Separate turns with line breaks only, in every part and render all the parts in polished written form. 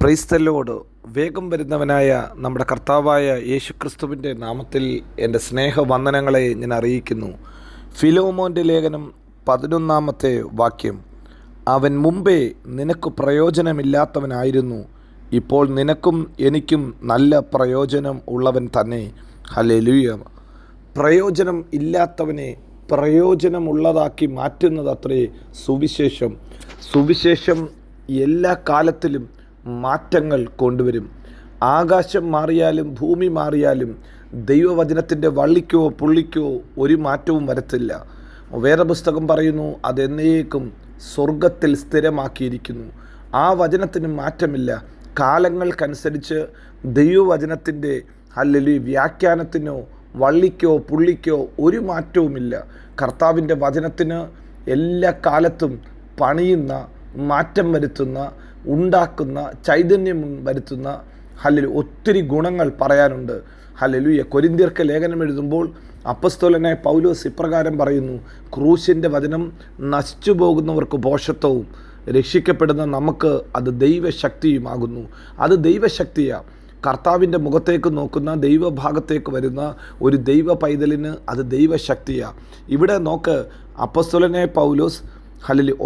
Praise the Lord. വേഗം വരുന്നവനായ നമ്മുടെ കർത്താവായ യേശുക്രിസ്തുവിൻ്റെ നാമത്തിൽ എൻ്റെ സ്നേഹവന്ദനങ്ങളെ ഞാൻ അറിയിക്കുന്നു. ഫിലോമോൻ്റെ ലേഖനം 11 വാക്യം. അവൻ മുമ്പേ നിനക്ക് പ്രയോജനമില്ലാത്തവനായിരുന്നു, ഇപ്പോൾ നിനക്കും എനിക്കും നല്ല പ്രയോജനം ഉള്ളവൻ തന്നെ. ഹല്ലേലൂയ. പ്രയോജനം ഇല്ലാത്തവനെ പ്രയോജനമുള്ളതാക്കി മാറ്റുന്നതത്രേ സുവിശേഷം. സുവിശേഷം എല്ലാ കാലത്തിലും മാറ്റങ്ങൾ കൊണ്ടുവരും. ആകാശം മാറിയാലും ഭൂമി മാറിയാലും ദൈവവചനത്തിൻ്റെ വള്ളിക്കോ പുള്ളിക്കോ ഒരു മാറ്റവും വരത്തില്ല. വേദപുസ്തകം പറയുന്നു, അതെന്നേക്കും സ്വർഗത്തിൽ സ്ഥിരമാക്കിയിരിക്കുന്നു. ആ വചനത്തിന് മാറ്റമില്ല. കാലങ്ങൾക്കനുസരിച്ച് ദൈവവചനത്തിൻ്റെ വ്യാഖ്യാനത്തിനോ വള്ളിക്കോ പുള്ളിക്കോ ഒരു മാറ്റവുമില്ല. കർത്താവിൻ്റെ വചനത്തിന് എല്ലാ കാലത്തും പണിയുന്ന, മാറ്റം വരുത്തുന്ന, ഉണ്ടാക്കുന്ന, ചൈതന്യം വരുത്തുന്ന ഒത്തിരി ഗുണങ്ങൾ പറയാനുണ്ട്. കൊരിന്ത്യർക്ക് ലേഖനം എഴുതുമ്പോൾ അപ്പസ്തോലനായ പൗലോസ് ഇപ്രകാരം പറയുന്നു, ക്രൂശിൻ്റെ വചനം നശിച്ചു പോകുന്നവർക്ക് ഭോഷത്വവും രക്ഷിക്കപ്പെടുന്ന നമുക്ക് അത് ദൈവശക്തിയുമാകുന്നു. അത് ദൈവശക്തിയാണ്. കർത്താവിൻ്റെ മുഖത്തേക്ക് നോക്കുന്ന, ദൈവഭാഗത്തേക്ക് വരുന്ന ഒരു ദൈവ പൈതലിന് അത് ദൈവശക്തിയാണ്. ഇവിടെ നോക്ക്, അപ്പസ്തോലനായ പൗലോസ്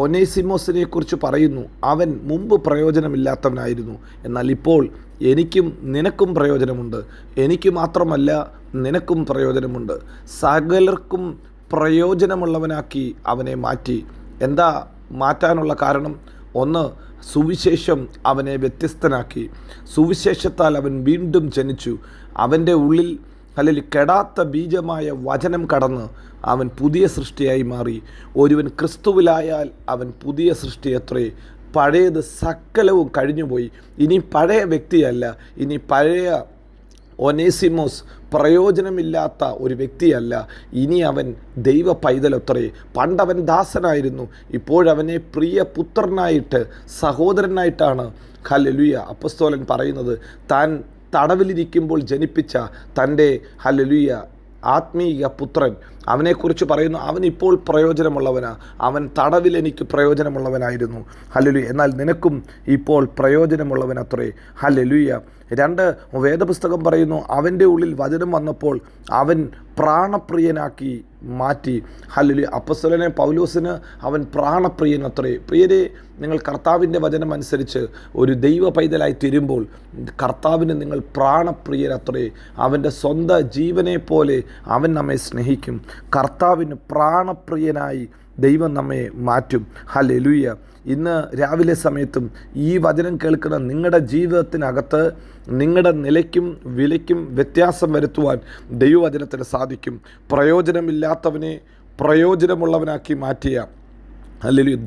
ഒനേസിമോസിനെ കുറിച്ച് പറയുന്നു. അവൻ മുമ്പ് പ്രയോജനമില്ലാത്തവനായിരുന്നു, എന്നാൽ ഇപ്പോൾ എനിക്കും നിനക്കും പ്രയോജനമുണ്ട്. എനിക്ക് മാത്രമല്ല, നിനക്കും പ്രയോജനമുണ്ട്. സകലർക്കും പ്രയോജനമുള്ളവനാക്കി അവനെ മാറ്റി. എന്താ മാറ്റാനുള്ള കാരണം? ഒന്ന്, സുവിശേഷം അവനെ വ്യത്യസ്തനാക്കി. സുവിശേഷത്താൽ അവൻ വീണ്ടും ജനിച്ചു. അവൻ്റെ ഉള്ളിൽ കെടാത്ത ബീജമായ വചനം കടന്ന് അവൻ പുതിയ സൃഷ്ടിയായി മാറി. ഒരുവൻ ക്രിസ്തുവിലായാൽ അവൻ പുതിയ സൃഷ്ടിയത്രേ. പഴയത് സകലവും കഴിഞ്ഞുപോയി. ഇനി പഴയ വ്യക്തിയല്ല, ഇനി പഴയ ഒനേസിമോസ് പ്രയോജനമില്ലാത്ത ഒരു വ്യക്തിയല്ല. ഇനി അവൻ ദൈവ പൈതലത്രേ. പണ്ടവൻ ദാസനായിരുന്നു, ഇപ്പോഴവനെ പ്രിയ പുത്രനായിട്ട്, സഹോദരനായിട്ടാണ് അപ്പസ്തോലൻ പറയുന്നത്. താൻ തടവിലിരിക്കുമ്പോൾ ജനിപ്പിച്ച തൻ്റെ ആത്മീയ പുത്രൻ, അവനെക്കുറിച്ച് പറയുന്നു, അവൻ ഇപ്പോൾ പ്രയോജനമുള്ളവനാ. അവൻ തടവിൽ എനിക്ക് പ്രയോജനമുള്ളവനായിരുന്നു. എന്നാൽ നിനക്കും ഇപ്പോൾ പ്രയോജനമുള്ളവനത്രേ. 2, വേദപുസ്തകം പറയുന്നു, അവൻ്റെ ഉള്ളിൽ വചനം വന്നപ്പോൾ അവൻ പ്രാണപ്രിയനാക്കി മാറ്റി. അപ്പസ്തലനെ പൗലോസിന് അവൻ പ്രാണപ്രിയനത്രേ. പ്രിയരെ, നിങ്ങൾ കർത്താവിൻ്റെ വചനം അനുസരിച്ച് ഒരു ദൈവ പൈതലായി തീരുമ്പോൾ കർത്താവിന് നിങ്ങൾ പ്രാണപ്രിയനത്രേ. അവൻ്റെ സ്വന്തം ജീവനെ പോലെ അവൻ നമ്മെ സ്നേഹിക്കും. കർത്താവിന് പ്രാണപ്രിയനായി ദൈവം നമ്മെ മാറ്റും. ഹല്ലേലൂയ. ഇന്ന് രാവിലെ സമയത്തും ഈ വചനം കേൾക്കുന്ന നിങ്ങളുടെ ജീവിതത്തിനകത്ത് നിങ്ങളുടെ നിലയ്ക്കും വിലയ്ക്കും വ്യത്യാസം വരുത്തുവാൻ ദൈവവചനത്തിന് സാധിക്കും. പ്രയോജനമില്ലാത്തവനെ പ്രയോജനമുള്ളവനാക്കി മാറ്റിയ,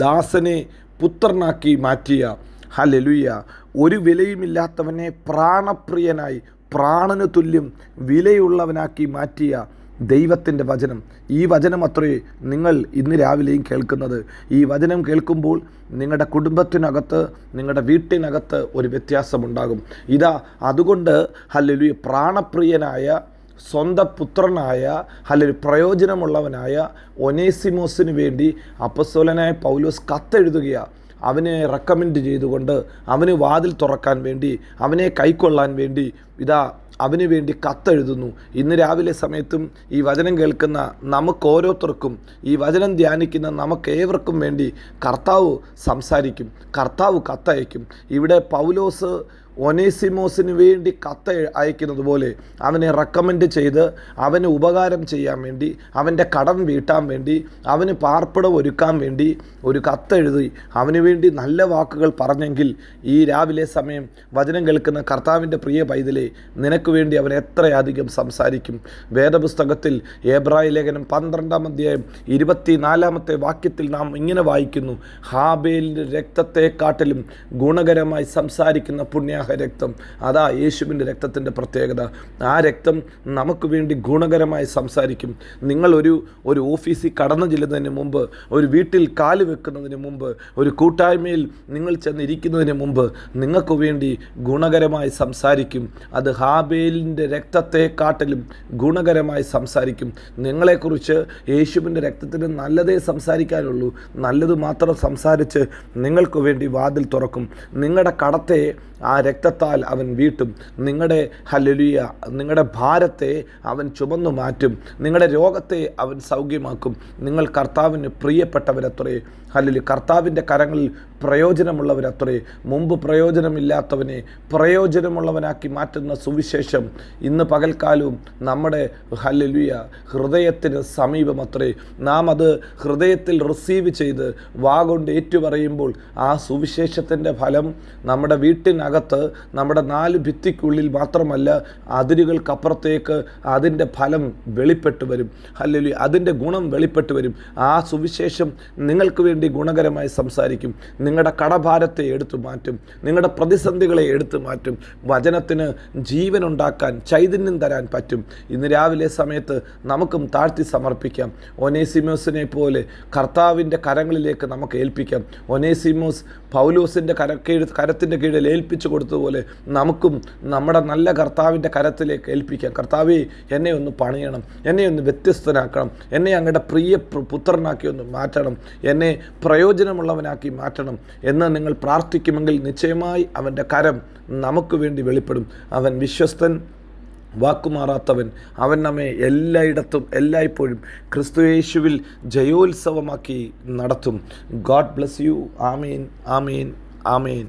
ദാസനെ പുത്രനാക്കി മാറ്റിയ, ഒരു വിലയുമില്ലാത്തവനെ പ്രാണപ്രിയനായി, പ്രാണന് തുല്യം വിലയുള്ളവനാക്കി മാറ്റിയ ദൈവത്തിൻ്റെ വചനം. ഈ വചനം അത്രേ നിങ്ങൾ ഇന്ന് രാവിലെയും കേൾക്കുന്നത്. ഈ വചനം കേൾക്കുമ്പോൾ നിങ്ങളുടെ കുടുംബത്തിനകത്ത്, നിങ്ങളുടെ വീട്ടിനകത്ത് ഒരു വ്യത്യാസമുണ്ടാകും. അതുകൊണ്ട് പ്രാണപ്രിയനായ, സ്വന്തം പുത്രനായ, പ്രയോജനമുള്ളവനായ ഒനേസിമോസിന് വേണ്ടി അപ്പസ്തോലനായ പൗലോസ് കത്തെഴുതുകയാണ്. അവനെ റെക്കമെൻഡ് ചെയ്തുകൊണ്ട്, അവന് വാതിൽ തുറക്കാൻ വേണ്ടി, അവനെ കൈക്കൊള്ളാൻ വേണ്ടി അവന് വേണ്ടി കത്തെഴുതുന്നു. ഇന്ന് രാവിലെ സമയത്തും ഈ വചനം കേൾക്കുന്ന നമുക്ക് ഓരോരുത്തർക്കും, ഈ വചനം ധ്യാനിക്കുന്ന നമുക്കേവർക്കും വേണ്ടി കർത്താവ് സംസാരിക്കും, കർത്താവ് കത്തയക്കും. ഇവിടെ പൗലോസ് ഒനേസിമോസിന് വേണ്ടി കത്ത് അയക്കുന്നത് പോലെ അവനെ റെക്കമെൻഡ് ചെയ്ത് അവന് ഉപകാരം ചെയ്യാൻ വേണ്ടി, അവൻ്റെ കടം വീട്ടാൻ വേണ്ടി, അവന് പാർപ്പിടം ഒരുക്കാൻ വേണ്ടി ഒരു കത്തെഴുതി അവന് വേണ്ടി നല്ല വാക്കുകൾ പറഞ്ഞെങ്കിൽ ഈ രാവിലെ സമയം വചനം കേൾക്കുന്ന കർത്താവിൻ്റെ പ്രിയ പൈതലെ, നിനക്ക് വേണ്ടി അവൻ എത്രയധികം സംസാരിക്കും. വേദപുസ്തകത്തിൽ എബ്രായ ലേഖനം 12 24 വാക്യത്തിൽ നാം ഇങ്ങനെ വായിക്കുന്നു, ഹാബേലിൻ്റെ രക്തത്തെക്കാട്ടിലും ഗുണകരമായി സംസാരിക്കുന്ന പുണ്യ രക്തം. അതാ യേശുവിൻ്റെ രക്തത്തിൻ്റെ പ്രത്യേകത. ആ രക്തം നമുക്ക് വേണ്ടി ഗുണകരമായി സംസാരിക്കും. നിങ്ങൾ ഒരു ഓഫീസിൽ കടന്നു ചെല്ലുന്നതിന് മുമ്പ്, ഒരു വീട്ടിൽ കാല് വെക്കുന്നതിന് മുമ്പ്, ഒരു കൂട്ടായ്മയിൽ നിങ്ങൾ ചെന്നിരിക്കുന്നതിന് മുമ്പ് നിങ്ങൾക്ക് വേണ്ടി ഗുണകരമായി സംസാരിക്കും. അത് ഹാബേലിൻ്റെ രക്തത്തെക്കാട്ടിലും ഗുണകരമായി സംസാരിക്കും. നിങ്ങളെക്കുറിച്ച് യേശുവിൻ്റെ രക്തത്തിന് നല്ലതേ സംസാരിക്കാനുള്ളൂ. നല്ലത് മാത്രം സംസാരിച്ച് നിങ്ങൾക്ക് വേണ്ടി വാതിൽ തുറക്കും. നിങ്ങളുടെ കടത്തെ ആ രക്തത്താൽ അവൻ വീട്ടും. നിങ്ങളുടെ ഭാരത്തെ അവൻ ചുമന്നു മാറ്റും. നിങ്ങളുടെ രോഗത്തെ അവൻ സൗഖ്യമാക്കും. നിങ്ങൾ കർത്താവിന് പ്രിയപ്പെട്ടവരത്രേ. കർത്താവിൻ്റെ കരങ്ങളിൽ പ്രയോജനമുള്ളവരത്രേ. മുമ്പ് പ്രയോജനമില്ലാത്തവനെ പ്രയോജനമുള്ളവനാക്കി മാറ്റുന്ന സുവിശേഷം ഇന്ന് പകൽക്കാലവും നമ്മുടെ ഹൃദയത്തിന് സമീപമത്രേ. നാം അത് ഹൃദയത്തിൽ റിസീവ് ചെയ്ത് വാഗൊണ്ട് ഏറ്റുപറയുമ്പോൾ ആ സുവിശേഷത്തിൻ്റെ ഫലം നമ്മുടെ വീട്ടിനകത്ത്, നമ്മുടെ 4 ഭിത്തിക്കുള്ളിൽ മാത്രമല്ല, അതിരുകൾക്കപ്പുറത്തേക്ക് അതിൻ്റെ ഫലം വെളിപ്പെട്ട് വരും. അതിൻ്റെ ഗുണം വെളിപ്പെട്ട് വരും. ആ സുവിശേഷം നിങ്ങൾക്ക് വേണ്ടി ഗുണകരമായി സംസാരിക്കും. നിങ്ങളുടെ കടഭാരത്തെ എടുത്തു മാറ്റും. നിങ്ങളുടെ പ്രതിസന്ധികളെ എടുത്തു മാറ്റും. വചനത്തിന് ജീവനുണ്ടാക്കാൻ, ചൈതന്യം തരാൻ പറ്റും. ഇന്ന് രാവിലെ സമയത്ത് നമുക്കും താഴ്ത്തി സമർപ്പിക്കാം. ഒനേസിമോസിനെ പോലെ കർത്താവിൻ്റെ കരങ്ങളിലേക്ക് നമുക്ക് ഏൽപ്പിക്കാം. ഒനേസിമോസ് പൗലോസിൻ്റെ കരത്തിൻ്റെ കീഴിൽ ഏൽപ്പിച്ചു കൊടുത്തതുപോലെ നമുക്കും നമ്മുടെ നല്ല കർത്താവിൻ്റെ കരത്തിലേക്ക് ഏൽപ്പിക്കാം. കർത്താവേ, എന്നെ ഒന്ന് പണിയണം, എന്നെ ഒന്ന് വ്യത്യസ്തനാക്കണം, എന്നെ അങ്ങയുടെ പ്രിയ പുത്രനാക്കി ഒന്ന് മാറ്റണം, എന്നെ പ്രയോജനമുള്ളവനാക്കി മാറ്റണം എന്ന് നിങ്ങൾ പ്രാർത്ഥിക്കുമെങ്കിൽ നിശ്ചയമായി അവൻ്റെ കരം നമുക്ക് വേണ്ടി വെളിപ്പെടും. അവൻ വിശ്വസ്തൻ, വാക്കുമാറാത്തവൻ. അവൻ നമ്മെ എല്ലായിടത്തും എല്ലായ്പ്പോഴും ക്രിസ്തുയേശുവിൽ ജയോത്സവമാക്കി നടത്തും. God bless you. Amin, Amin, Amin.